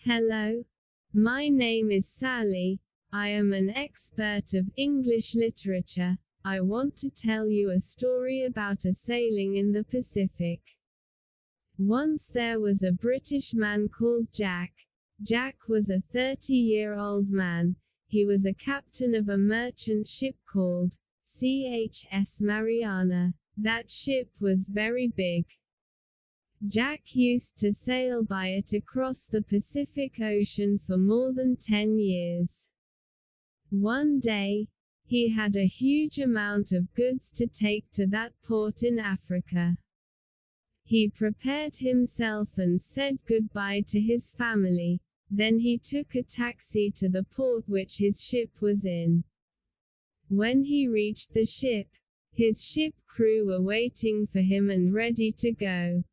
Hello. My name is Sally. I am an expert of English literature. I want to tell you a story about a sailing in the Pacific. Once there was a British man called Jack. Jack was a 30-year-old man. He was a captain of a merchant ship called CHS Mariana. That ship was very big. Jack used to sail by it across the Pacific Ocean for more than 10 years. One day, he had a huge amount of goods to take to that port in Africa. He prepared himself and said goodbye to his family. Then he took a taxi to the port which his ship was in. When he reached the ship, his ship crew were waiting for him and ready to go.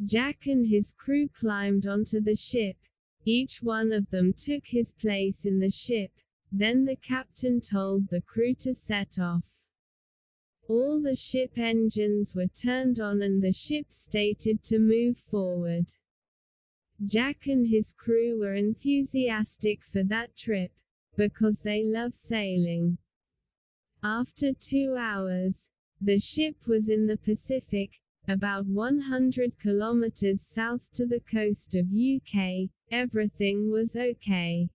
Jack and his crew climbed onto the ship. Each one of them took his place in the ship. Then the captain told the crew to set off. All the ship engines were turned on and the ship started to move forward. Jack and his crew were enthusiastic for that trip, because they love sailing. After 2 hours, the ship was in the Pacific, about 100 kilometers south to the coast of UK. Everything was okay.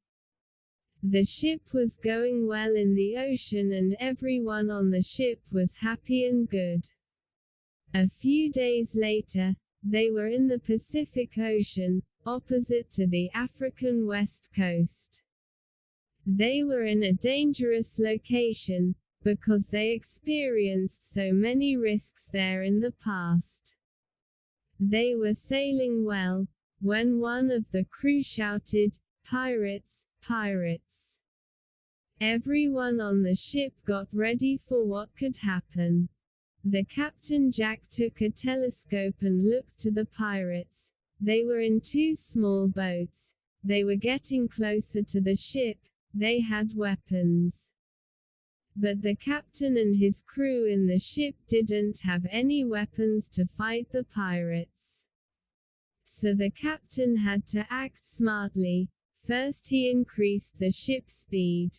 The ship was going well in the ocean and everyone on the ship was happy and good. A few days later, they were in the Pacific Ocean, opposite to the African west coast. They were in a dangerous location, because they experienced so many risks there in the past. They were sailing well, when one of the crew shouted, "Pirates, pirates!" Everyone on the ship got ready for what could happen. The captain Jack took a telescope and looked to the pirates. They were in 2 small boats. They were getting closer to the ship. They had weapons. But the captain and his crew in the ship didn't have any weapons to fight the pirates. So the captain had to act smartly. First he increased the ship's speed.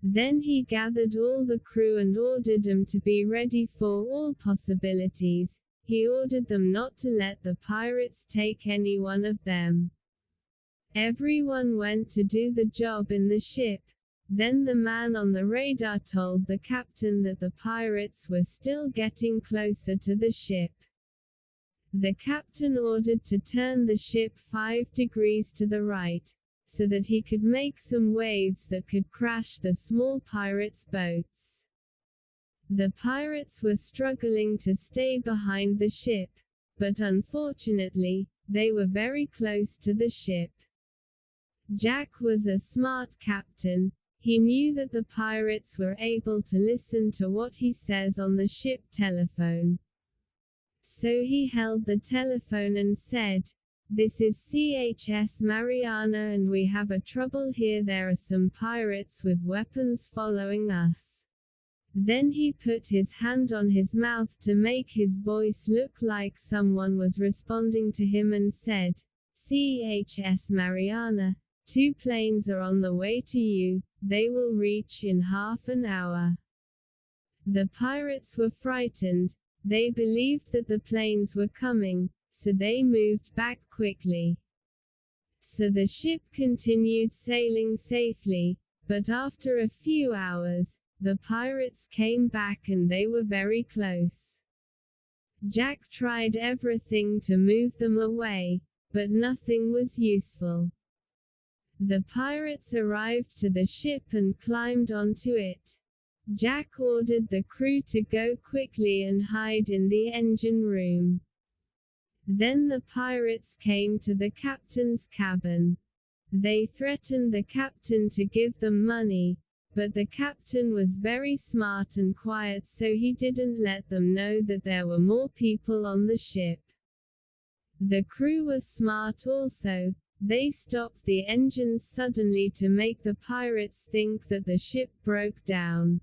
Then he gathered all the crew and ordered them to be ready for all possibilities. He ordered them not to let the pirates take any one of them. Everyone went to do the job in the ship. Then the man on the radar told the captain that the pirates were still getting closer to the ship. The captain ordered to turn the ship 5 degrees to the right, so that he could make some waves that could crash the small pirates' boats. The pirates were struggling to stay behind the ship, but unfortunately, they were very close to the ship. Jack was a smart captain. He knew that the pirates were able to listen to what he says on the ship telephone. So he held the telephone and said, "This is CHS Mariana and we have a trouble here. There are some pirates with weapons following us." Then he put his hand on his mouth to make his voice look like someone was responding to him and said, "CHS Mariana, 2 planes are on the way to you. They will reach in half an hour." The pirates were frightened. They believed that the planes were coming, so they moved back quickly. So the ship continued sailing safely, but after a few hours, the pirates came back and they were very close. Jack tried everything to move them away, but nothing was useful. The pirates arrived to the ship and climbed onto it. Jack ordered the crew to go quickly and hide in the engine room. Then the pirates came to the captain's cabin. They threatened the captain to give them money, but the captain was very smart and quiet, so he didn't let them know that there were more people on the ship. The crew was smart also. They stopped the engines suddenly to make the pirates think that the ship broke down.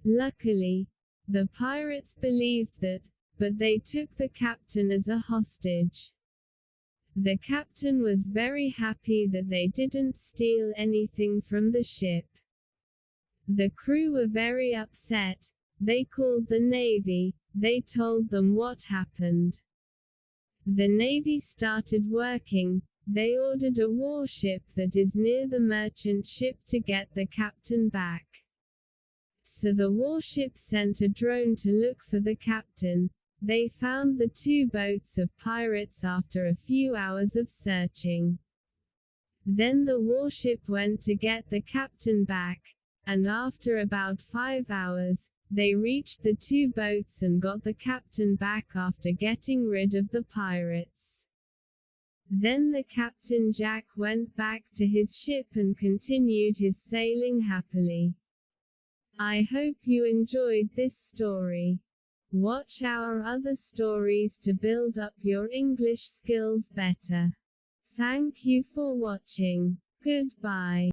Luckily, the pirates believed that, but they took the captain as a hostage. The captain was very happy that they didn't steal anything from the ship. The crew were very upset. They called the Navy. They told them what happened. The Navy started working. They ordered a warship that is near the merchant ship to get the captain back. So the warship sent a drone to look for the captain. They found the 2 boats of pirates after a few hours of searching. Then the warship went to get the captain back, and after about 5 hours, they reached the 2 boats and got the captain back after getting rid of the pirates. Then the Captain Jack went back to his ship and continued his sailing happily. I hope you enjoyed this story. Watch our other stories to build up your English skills better. Thank you for watching. Goodbye.